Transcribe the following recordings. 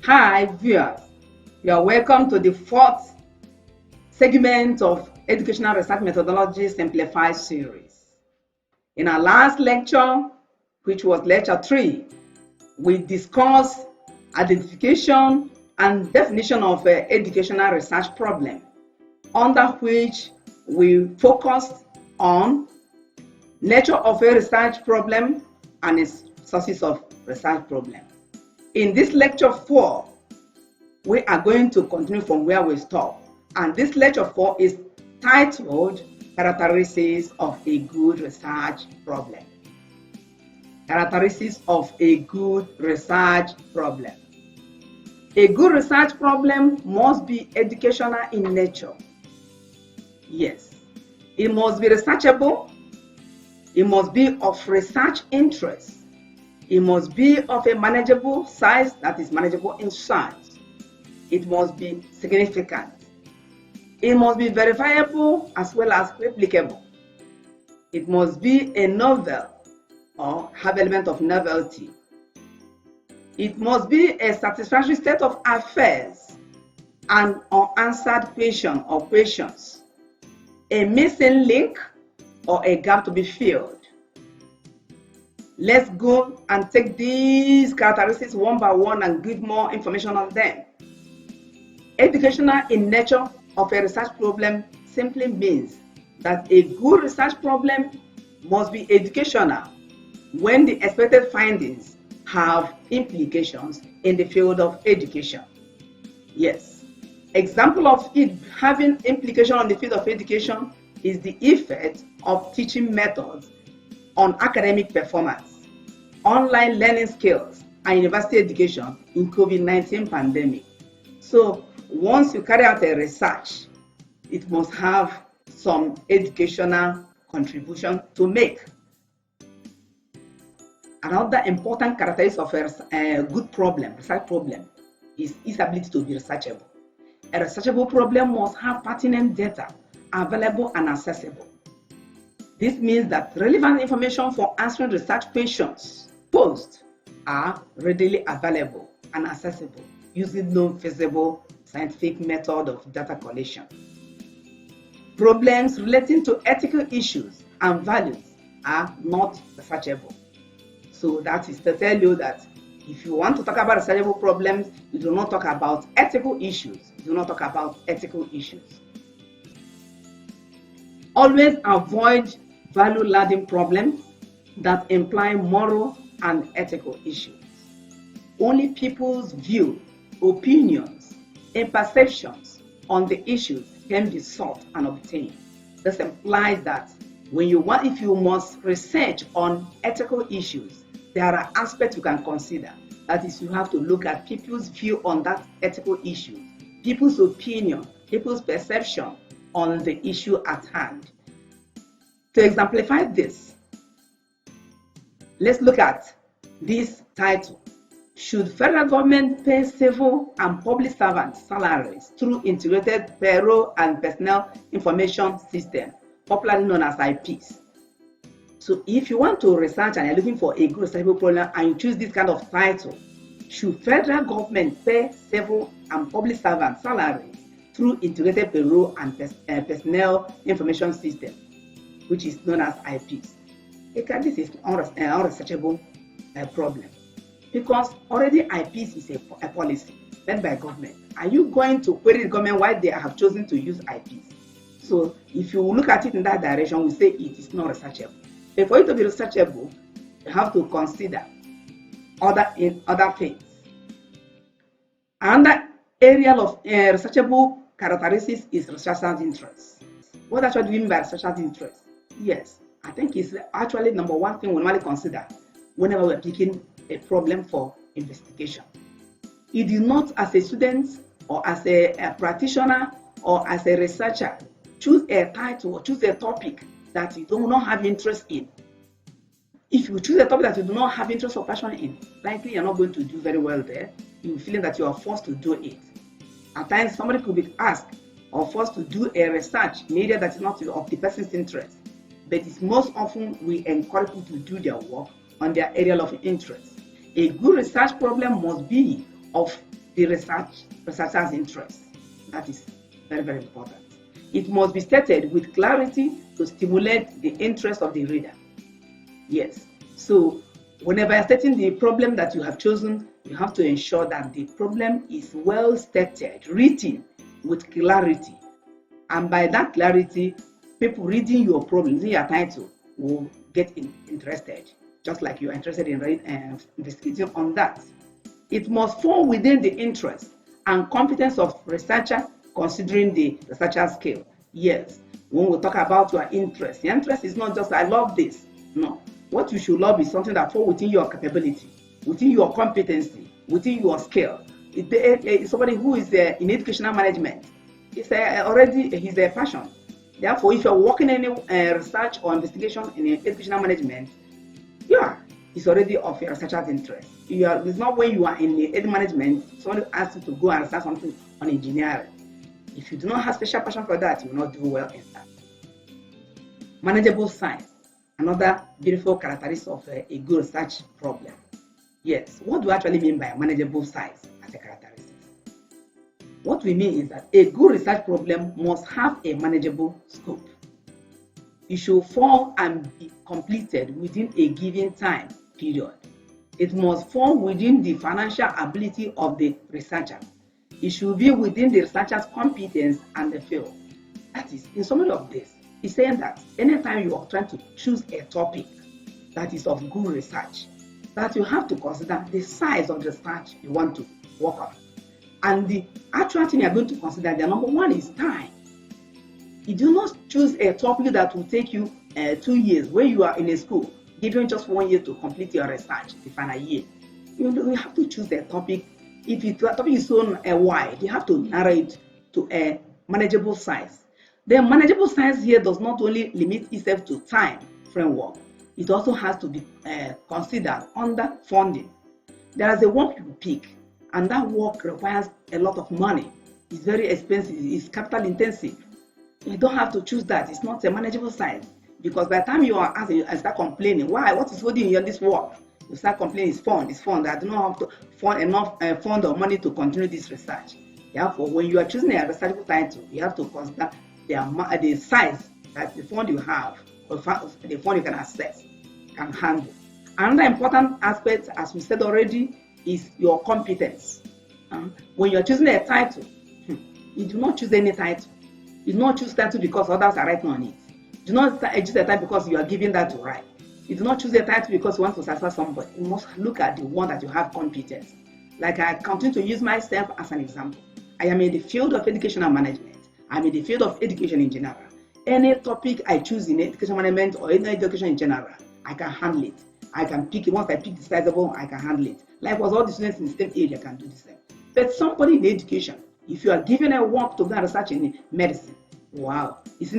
Hi viewers, you are welcome to the fourth segment of Educational Research Methodology Simplified series. In our last lecture, which was lecture 3, we discussed identification and definition of educational research problem, under which we focused on nature of a research problem and its sources of research problem. In this lecture 4, we are going to continue from where we stopped, and this lecture 4 is titled Characteristics of a Good Research Problem. Characteristics of a good research problem. A good research problem must be educational in nature. Yes, it must be researchable. It must be of research interest. It must be of a manageable size, that is manageable in size. It must be significant. It must be verifiable as well as replicable. It must be a novel or have element of novelty. It must be a satisfactory state of affairs and unanswered question or questions, a missing link or a gap to be filled. Let's go and take these characteristics one by one and give more information on them. Educational in nature of a research problem simply means that a good research problem must be educational when the expected findings have implications in the field of education. Yes, example of it having implication on the field of education is the effect of teaching methods on academic performance, online learning skills, and university education in COVID-19 pandemic. So once you carry out a research, it must have some educational contribution to make. Another important characteristic of a good problem, research problem, is its ability to be researchable. A researchable problem must have pertinent data available and accessible. This means that relevant information for answering research questions posed are readily available and accessible using known feasible scientific method of data collection. Problems relating to ethical issues and values are not researchable. So that is to tell you that if you want to talk about researchable problems, you do not talk about ethical issues. You do not talk about ethical issues. Always avoid value-laden problems that imply moral and ethical issues. Only people's view, opinions, and perceptions on the issues can be sought and obtained. This implies that if you must research on ethical issues, there are aspects you can consider. That is, you have to look at people's view on that ethical issue, people's opinion, people's perception on the issue at hand. To exemplify this, let's look at this title. Should federal government pay civil and public servants salaries through integrated payroll and personnel information system, popularly known as IPs? So if you want to research and you're looking for a good researchable problem and you choose this kind of title, should federal government pay civil and public servants salaries through integrated payroll and personnel information system, which is known as IPs? This is an unresearchable problem, because already IPs is a policy led by government. Are you going to query the government why they have chosen to use IPs? So if you look at it in that direction, we say it is not researchable. But for it to be researchable, you have to consider other things. Another area of researchable characteristics is researcher's interest. What actually do you mean by researcher's interest? Yes, I think it's actually number one thing we normally consider whenever we're picking a problem for investigation. You do not, as a student or as a practitioner or as a researcher, choose a title or choose a topic that you do not have interest in. If you choose a topic that you do not have interest or passion in, likely you're not going to do very well there. You're feeling that you are forced to do it. At times, somebody could be asked or forced to do a research in an area that is not of the person's interest. But it's most often we encourage people to do their work on their area of interest. A good research problem must be of the researcher's interest. That is very, very important. It must be stated with clarity to stimulate the interest of the reader. Yes. So whenever you're stating the problem that you have chosen, you have to ensure that the problem is well stated, written with clarity. And by that clarity, people reading your problem, reading your title, will get interested, just like you are interested in investigating on that. It must fall within the interest and competence of researcher, considering the researcher's skill. Yes, when we talk about your interest, the interest is not just I love this. No, what you should love is something that falls within your capability, within your competency, within your skill. Somebody who is in educational management, it's already his passion. Therefore, if you're working in research or investigation in educational management, yeah, it's already of your researcher's interest. It's not when you are in the ed management, somebody asks you to go and research something on engineering. If you do not have special passion for that, you will not do well in that. Manageable science, another beautiful characteristic of a good research problem. Yes, what do we actually mean by manageable science as a characteristic? What we mean is that a good research problem must have a manageable scope. It should fall and be completed within a given time period. It must fall within the financial ability of the researcher. It should be within the researcher's competence and the field. That is, in summary of this, it's saying that anytime you are trying to choose a topic that is of good research, that you have to consider the size of the research you want to work on. And the actual thing you are going to consider, the number one is time. You do not choose a topic that will take you 2 years when you are in a school, given just 1 year to complete your research, the final year. You have to choose a topic. If the topic is so wide, you have to narrow it to a manageable size. The manageable size here does not only limit itself to time framework, it also has to be considered under funding. There is a work you pick, and that work requires a lot of money. It's very expensive, it's capital intensive. You don't have to choose that. It's not a manageable size, because by the time you are asking and start complaining, why? What is holding you on this work? You start complaining, it's fund. I do not have to fund enough fund or money to continue this research. Therefore, when you are choosing a researchable title, you have to consider the size that the fund you have, or the fund you can access, can handle. Another important aspect, as we said already, is your competence. When you are choosing a title, you do not choose any title. You do not choose title because others are writing on it. You do not choose a title because you are given that to write. You do not choose a title because you want to satisfy somebody. You must look at the one that you have competence. Like I continue to use myself as an example. I am in the field of educational management. I'm in the field of education in general. Any topic I choose in education management or in education in general, I can handle it. I can pick it. Once I pick the sizable, I can handle it. Likewise, all the students in the same area can do the same. But somebody in education, if you are given a work to go and research in medicine, wow, it's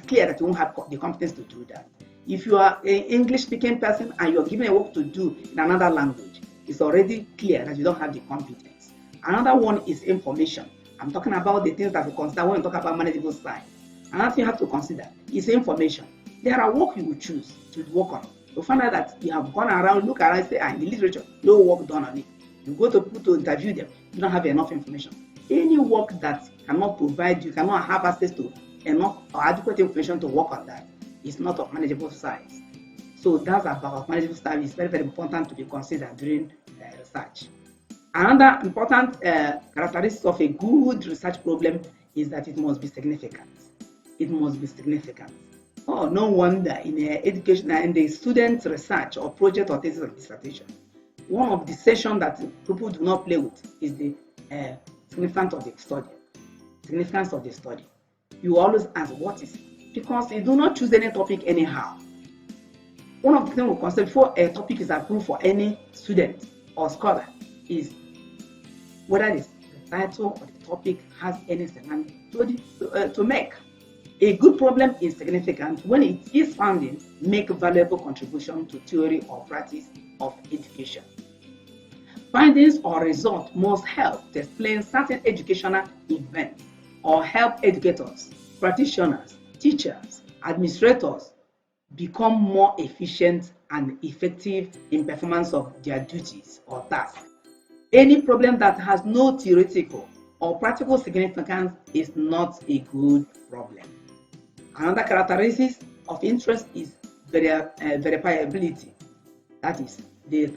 clear that you won't have the competence to do that. If you are an English-speaking person and you're given a work to do in another language, it's already clear that you don't have the competence. Another one is information. I'm talking about the things that we consider when we talk about manageable science. Another thing you have to consider is information. There are work you will choose to work on. You'll find out that you have gone around, look around, say, in the literature, no work done on it. You go to people to interview them, you don't have enough information. Any work that cannot provide, you cannot have access to enough or adequate information to work on that, is not of manageable size. So that's about manageable size. It's very, very important to be considered during research. Another important characteristic of a good research problem is that it must be significant. It must be significant. Oh, no wonder in education, in the student research or project or thesis or dissertation, one of the sessions that people do not play with is the significance of the study. Significance of the study. You always ask, what is it? Because you do not choose any topic anyhow. One of the things we consider before a topic is approved for any student or scholar is whether the title or the topic has any semantic to make. A good problem is significant when it is found in make valuable contribution to theory or practice of education. Findings or results must help to explain certain educational events or help educators, practitioners, teachers, administrators become more efficient and effective in performance of their duties or tasks. Any problem that has no theoretical or practical significance is not a good problem. Another characteristic of interest is verifiability. That is, the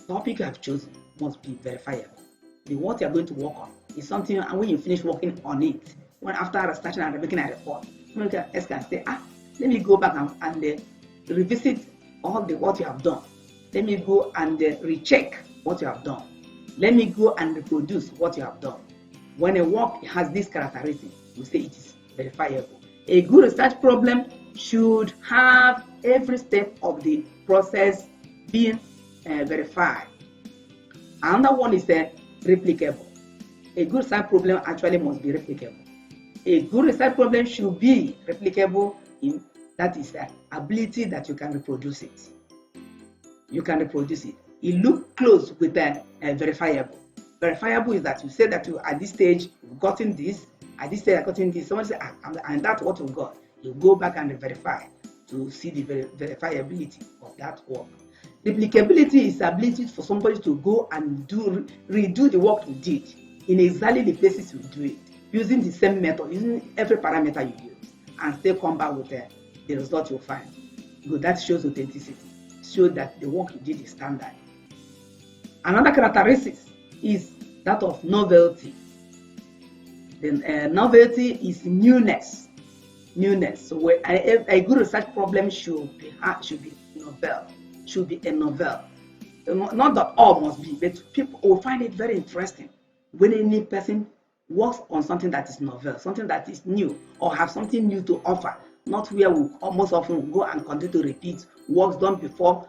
topic you have chosen must be verifiable. What you are going to work on is something, and when you finish working on it, when after researching and making a report, someone else can say, let me go back and revisit all what you have done. Let me go and recheck what you have done. Let me go and reproduce what you have done. When a work has this characteristic, we say it is verifiable. A good research problem should have every step of the process being verified. Another one is replicable. A good research problem actually must be replicable. A good research problem should be replicable in that is the ability that you can reproduce it. You can reproduce it. It looks close with the verifiable. Verifiable is that you say that you at this stage you've gotten this, at this stage I've gotten this. Someone says, and that's what you've got. You go back and verify to see the verifiability of that work. Replicability is the ability for somebody to go and redo the work you did in exactly the places you do it, using the same method, using every parameter you use, and still come back with the result you find. So that shows authenticity, shows that the work you did is standard. Another characteristic is that of novelty. The novelty is newness. So a good research problem should be novel. Should be a novel. Not that all must be, but people will find it very interesting when any person works on something that is novel, something that is new, or have something new to offer. Not where we most often go and continue to repeat works done before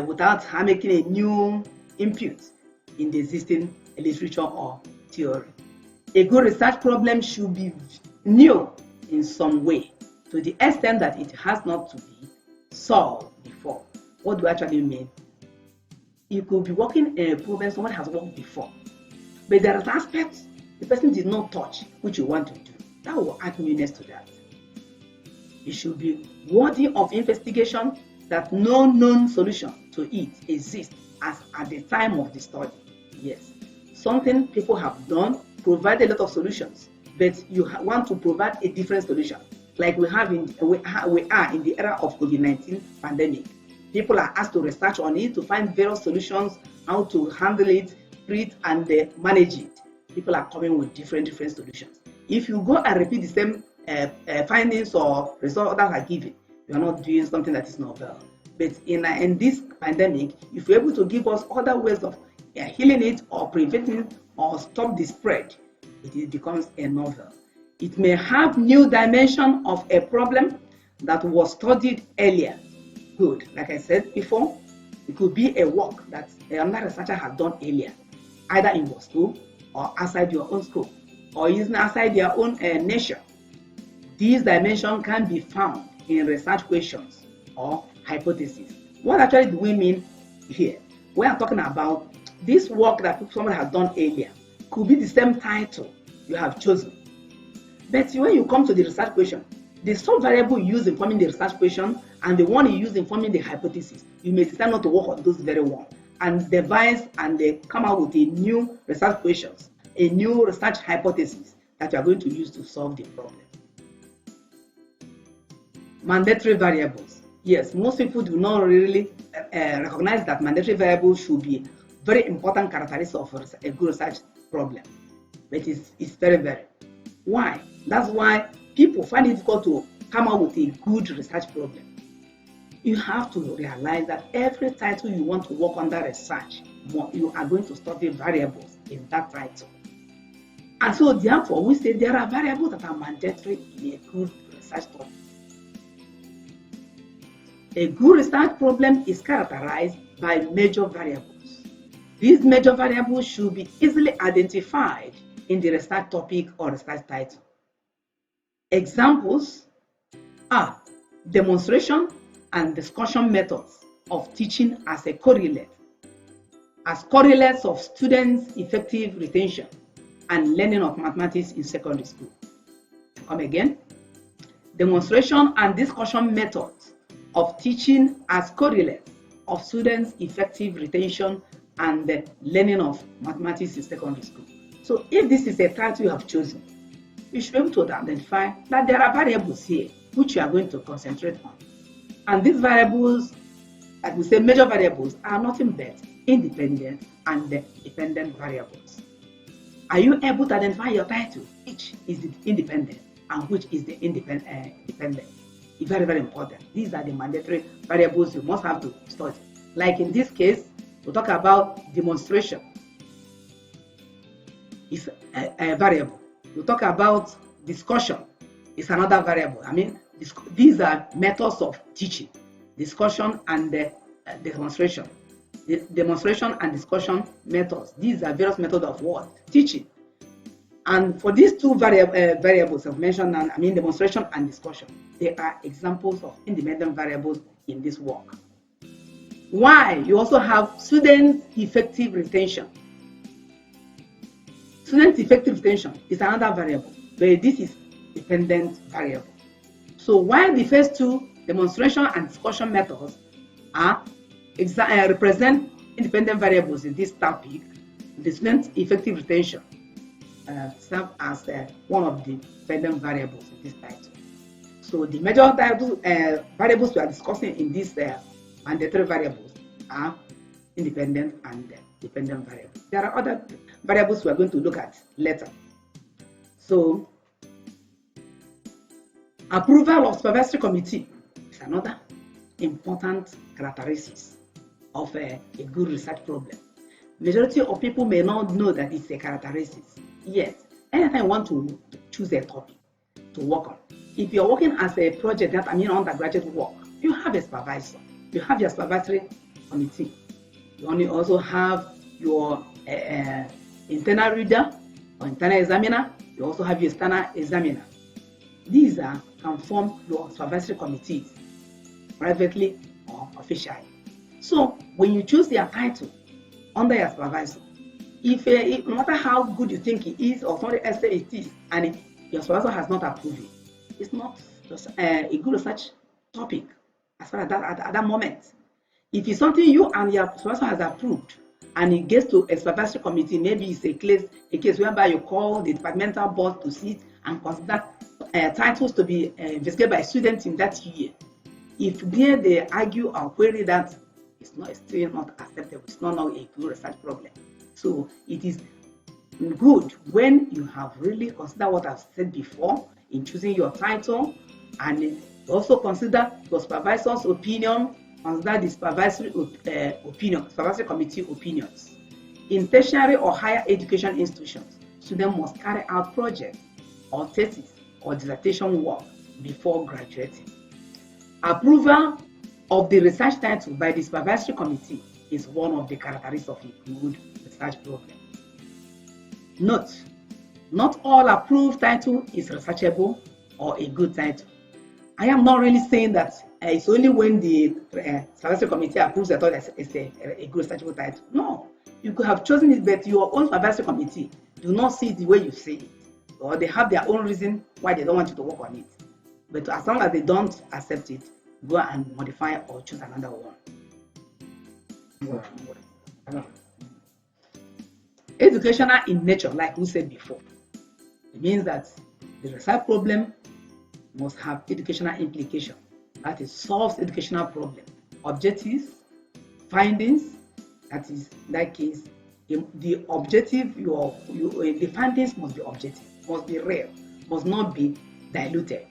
without making a new input in the existing literature or theory. A good research problem should be new in some way, to the extent that it has not to be solved before. What do I actually mean? You could be working a problem someone has worked before, but there are aspects the person did not touch which you want to do. That will add newness to that. It should be worthy of investigation, that no known solution to it exists as at the time of the study. Yes, something people have done, provide a lot of solutions, but you want to provide a different solution. Like we are in the era of COVID-19 pandemic. People are asked to research on it, to find various solutions, how to handle it, treat and manage it. People are coming with different solutions. If you go and repeat the same findings or results that are given, you are not doing something that is novel. But in this pandemic, if you're able to give us other ways of healing it or preventing it or stop the spread, it becomes a novel. It may have new dimension of a problem that was studied earlier. Good. Like I said before, it could be a work that another researcher has done earlier, either in your school or outside your own school, or even outside their own nation. These dimensions can be found in research questions or hypotheses. What actually do we mean here? We are talking about this work that someone has done earlier. Could be the same title you have chosen. But when you come to the research question, the sub-variable used in forming the research question and the one you use in forming the hypothesis, you may decide not to work on those very ones and devise and come out with a new research questions, a new research hypothesis that you are going to use to solve the problem. Mandatory variables. Yes, most people do not really recognize that mandatory variables should be very important characteristics of a good research problem. But it's very. Why? That's why people find it difficult to come up with a good research problem. You have to realize that every title you want to work under research, you are going to study variables in that title. And so therefore, we say there are variables that are mandatory in a good research topic. A good research problem is characterized by major variables. These major variables should be easily identified in the research topic or research title. Examples are demonstration and discussion methods of teaching as a correlate, as correlates of students' effective retention and learning of mathematics in secondary school. Come again. Demonstration and discussion methods of teaching as correlates of students' effective retention and the learning of mathematics in secondary school. So if this is a title you have chosen, you should be able to identify that there are variables here which you are going to concentrate on. And these variables, like we say, major variables are nothing but independent and dependent variables. Are you able to identify your title? Which is the independent and which is the dependent? It's very, very important. These are the mandatory variables you must have to study. Like in this case, we talk about demonstration. It's a variable. We talk about discussion. It's another variable. I mean, these are methods of teaching, discussion and demonstration. The demonstration and discussion methods. These are various methods of what? Teaching. And for these two variables I've mentioned, I mean demonstration and discussion, they are examples of independent variables in this work. Why? You also have student effective retention. Student effective retention is another variable, but this is dependent variable. So while the first two, demonstration and discussion methods, represent independent variables in this topic, the student effective retention serve as one of the dependent variables in this title. So the major variables we are discussing in this mandatory variables are independent and dependent variables. There are other variables we are going to look at later. So approval of supervisory committee is another important characteristic of a good research problem. Majority of people may not know that it's a characteristic. Yet, anytime you want to choose a topic to work on, if you're working as a project that undergraduate work, you have a supervisor, you have your supervisory committee. You also have your internal reader or internal examiner. You also have your external examiner. These can form your supervisory committees, privately or officially. So when you choose your title under your supervisor, if no matter how good you think it is or somebody else say it is, and your supervisor has not approved it, it's not just a good research topic as far as that at that moment. If it's something you and your supervisor has approved and it gets to a supervisory committee, maybe it's a case whereby you call the departmental board to sit and consider titles to be investigated by students in that year. If there they argue or query that, it's still not acceptable. It's not a good research problem. So it is good when you have really considered what I've said before in choosing your title, and also consider your supervisor's opinion, consider the supervisory committee opinions. In tertiary or higher education institutions, students must carry out projects or thesis or dissertation work before graduating. Approval of the research title by the supervisory committee is one of the characteristics of a good research problem. Note, not all approved title is researchable or a good title. I am not really saying that it's only when the supervisory committee approves that it's a good researchable title. No, you could have chosen it, but your own supervisory committee do not see it the way you see it, or they have their own reason why they don't want you to work on it. But as long as they don't accept it, go and modify or choose another one. Educational in nature, like we said before, it means that the research problem must have educational implication. That is, solves educational problem, objectives, findings. That is, in that case, the objective, the findings must be objective, must be real, must not be diluted,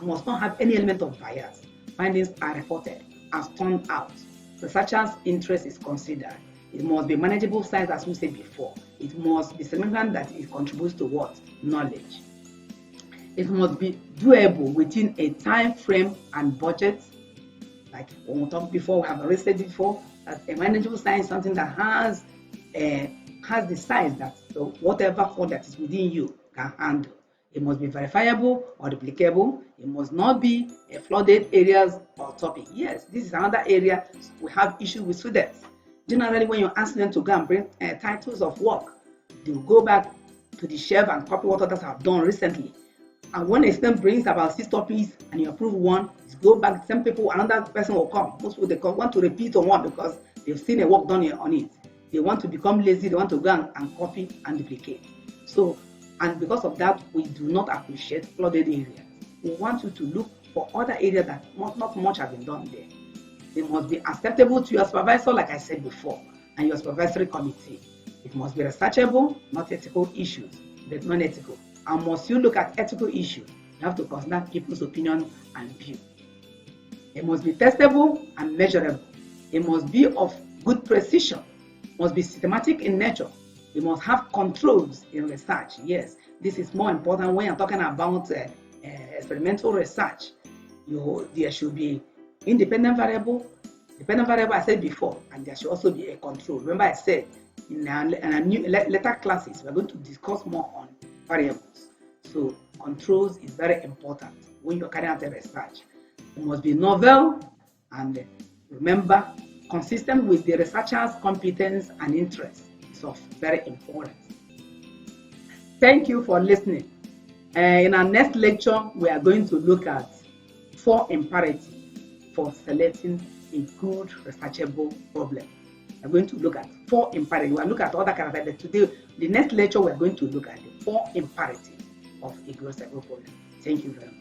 must not have any element of bias. Findings are reported as turned out. Researchers' interest is considered. It must be manageable size, as we said before. It must be significant that it contributes to what? Knowledge. It must be doable within a time frame and budget. Like when we talked before, we have already said before that a manageable size is something that has the size that whatever fund that is within you can handle. It must be verifiable or replicable. It must not be a flooded areas or topic. Yes, this is another area we have issues with students. Generally, when you ask them to go and bring titles of work, they will go back to the shelf and copy what others have done recently. And when a student brings about 6 topics and you approve one, go back, some people, another person will come. Most people, they want to repeat on one because they've seen a work done on it. They want to become lazy. They want to go and copy and duplicate. So, and because of that, we do not appreciate flooded areas. We want you to look for other areas that not much has been done there. They must be acceptable to your supervisor, like I said before, and your supervisory committee. It must be researchable, not ethical issues, but non-ethical. And must you look at ethical issues, you have to consider people's opinion and view. It must be testable and measurable. It must be of good precision. It must be systematic in nature. We must have controls in research. Yes, this is more important when you're talking about experimental research. There should be independent variable, dependent variable I said before, and there should also be a control. Remember I said in our new later classes, we're going to discuss more on variables. So controls is very important when you're carrying out a research. It must be novel and remember, consistent with the researcher's competence and interest. It's of very important. Thank you for listening. In our next lecture, we are going to look at 4 imperatives for selecting a good researchable problem. We're going to look at 4 imperatives. We'll look at other characteristics, but today, the next lecture, we're going to look at the 4 imperatives of a good researchable problem. Thank you very much.